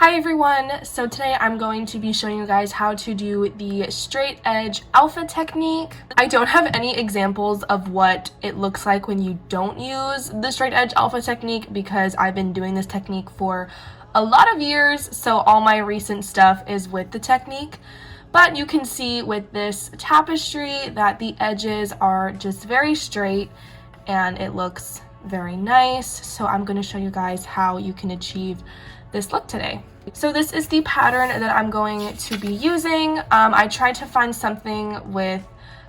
Hi everyone! So today I'm going to be showing you guys how to do the straight edge alpha technique. I don't have any examples of what it looks like when you don't use the straight edge alpha technique because I've been doing this technique for a lot of years, so all my recent stuff is with the technique. But you can see with this tapestry that the edges are just very straight and it looks very nice. So I'm going to show you guys how you can achieve this look today. So this is the pattern that I'm going to be using. I tried to find something with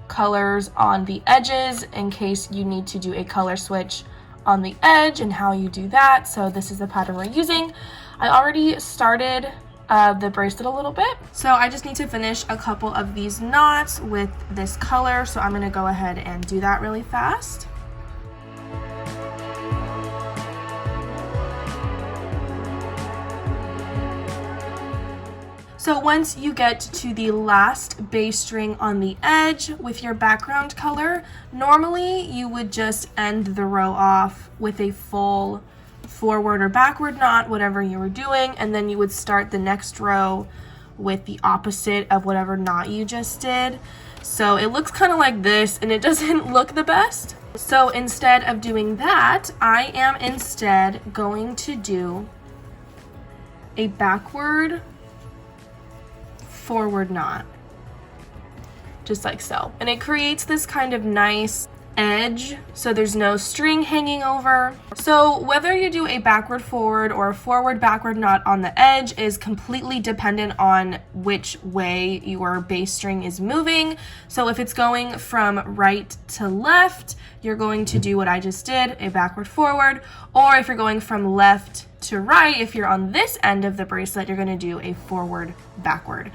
colors on the edges in case you need to do a color switch on the edge and how you do that. So this is the pattern we're using. I already started the bracelet a little bit. So I just need to finish a couple of these knots with this color. So I'm going to go ahead and do that really fast. So once you get to the last base string on the edge with your background color, normally you would just end the row off with a full forward or backward knot, whatever you were doing, and then you would start the next row with the opposite of whatever knot you just did. So it looks kind of like this and it doesn't look the best. So instead of doing that, I am instead going to do a backward forward knot, just like so, and it creates this kind of nice edge so there's no string hanging over. So whether you do a backward forward or a forward backward knot on the edge is completely dependent on which way your bass string is moving. So if it's going from right to left, you're going to do what I just did, a backward forward, or if you're going from left to right, if you're on this end of the bracelet, you're going to do a forward backward.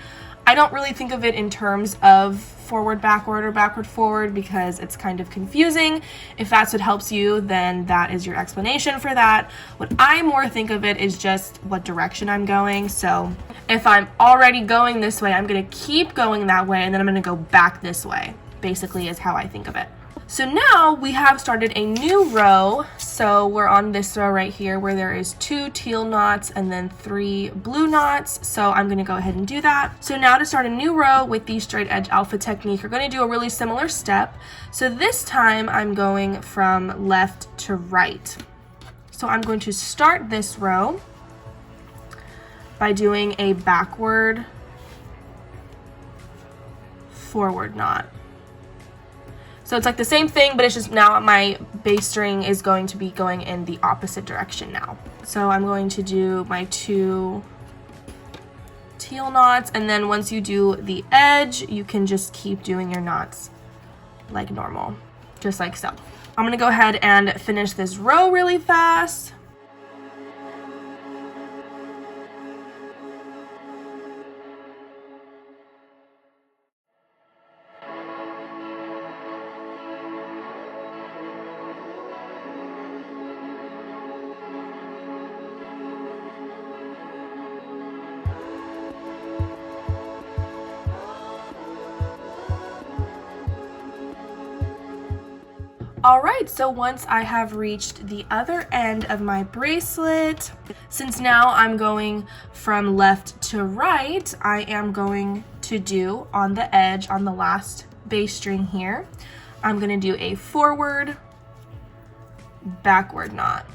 I don't really think of it in terms of forward backward or backward forward because it's kind of confusing. If that's what helps you, then that is your explanation for that. What I more think of it is just what direction I'm going. So if I'm already going this way, I'm going to keep going that way and then I'm going to go back this way, basically is how I think of it. So now we have started a new row. So we're on this row right here where there is 2 teal knots and then 3 blue knots. So I'm going to go ahead and do that. So now to start a new row with the straight edge alpha technique, we're going to do a really similar step. So this time I'm going from left to right. So I'm going to start this row by doing a backward forward knot. So it's like the same thing, but it's just now my bass string is going to be going in the opposite direction now. So I'm going to do my 2 teal knots, and then once you do the edge, you can just keep doing your knots like normal, just like so. I'm gonna go ahead and finish this row really fast. Alright, so once I have reached the other end of my bracelet, since now I'm going from left to right, I am going to do on the edge, on the last bass string here, I'm going to do a forward backward knot.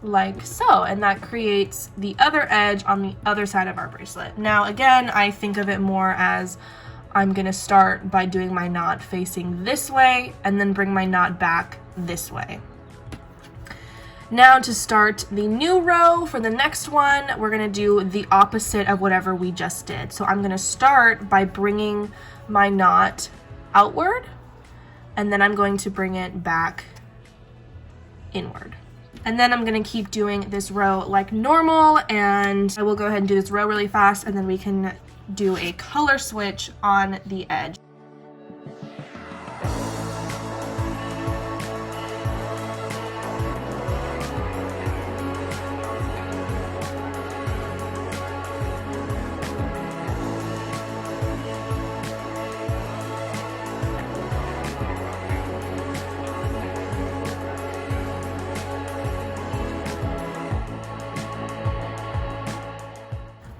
Like so, and that creates the other edge on the other side of our bracelet. Now again, I think of it more as I'm gonna start by doing my knot facing this way and then bring my knot back this way. Now to start the new row for the next one, we're gonna do the opposite of whatever we just did. So I'm gonna start by bringing my knot outward and then I'm going to bring it back inward. And then I'm gonna keep doing this row like normal, and I will go ahead and do this row really fast and then we can do a color switch on the edge.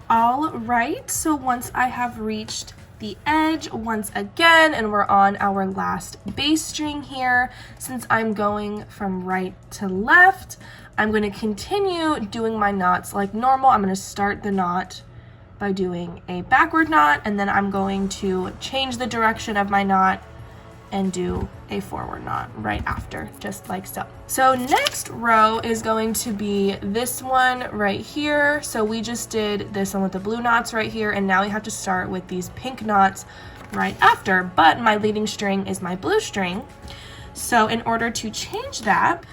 All right, so once I have reached the edge once again, and we're on our last base string here, since I'm going from right to left, I'm going to continue doing my knots like normal. I'm going to start the knot by doing a backward knot, and then I'm going to change the direction of my knot and do a forward knot right after, just like so. So next row is going to be this one right here. So we just did this one with the blue knots right here, and now we have to start with these pink knots right after, but my leading string is my blue string. So in order to change that,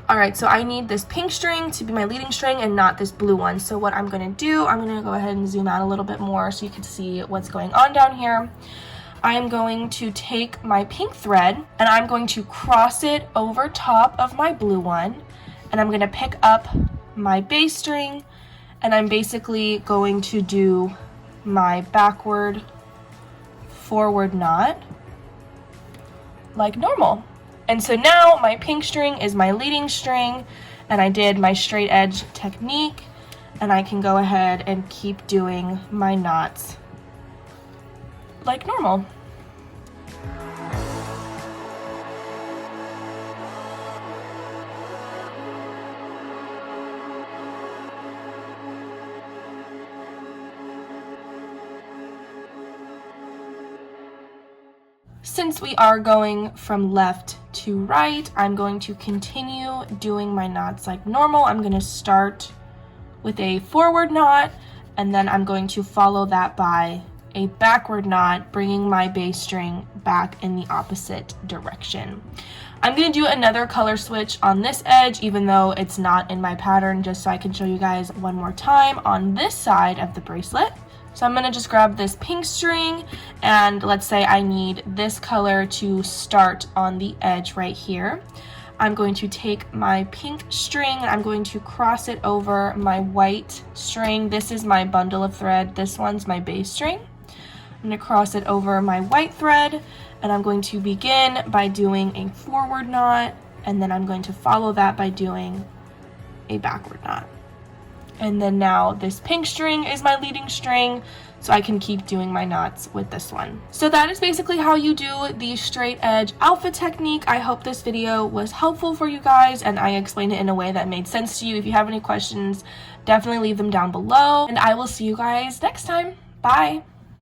all right, so I need this pink string to be my leading string and not this blue one. So what I'm gonna do, I'm gonna go ahead and zoom out a little bit more so you can see what's going on down here. I am going to take my pink thread and I'm going to cross it over top of my blue one, and I'm going to pick up my bass string, and I'm basically going to do my backward forward knot like normal. And so now my pink string is my leading string, and I did my straight edge technique, and I can go ahead and keep doing my knots like normal. Since we are going from left to right, I'm going to continue doing my knots like normal. I'm going to start with a forward knot, and then I'm going to follow that by a backward knot, bringing my bass string back in the opposite direction. I'm going to do another color switch on this edge, even though it's not in my pattern, just so I can show you guys one more time on this side of the bracelet. So I'm going to just grab this pink string, and let's say I need this color to start on the edge right here. I'm going to take my pink string and I'm going to cross it over my white string. This is my bundle of thread. This one's my bass string. I'm going to cross it over my white thread, and I'm going to begin by doing a forward knot, and then I'm going to follow that by doing a backward knot. And then now this pink string is my leading string, so I can keep doing my knots with this one. So that is basically how you do the straight edge alpha technique. I hope this video was helpful for you guys, and I explained it in a way that made sense to you. If you have any questions, definitely leave them down below, and I will see you guys next time. Bye.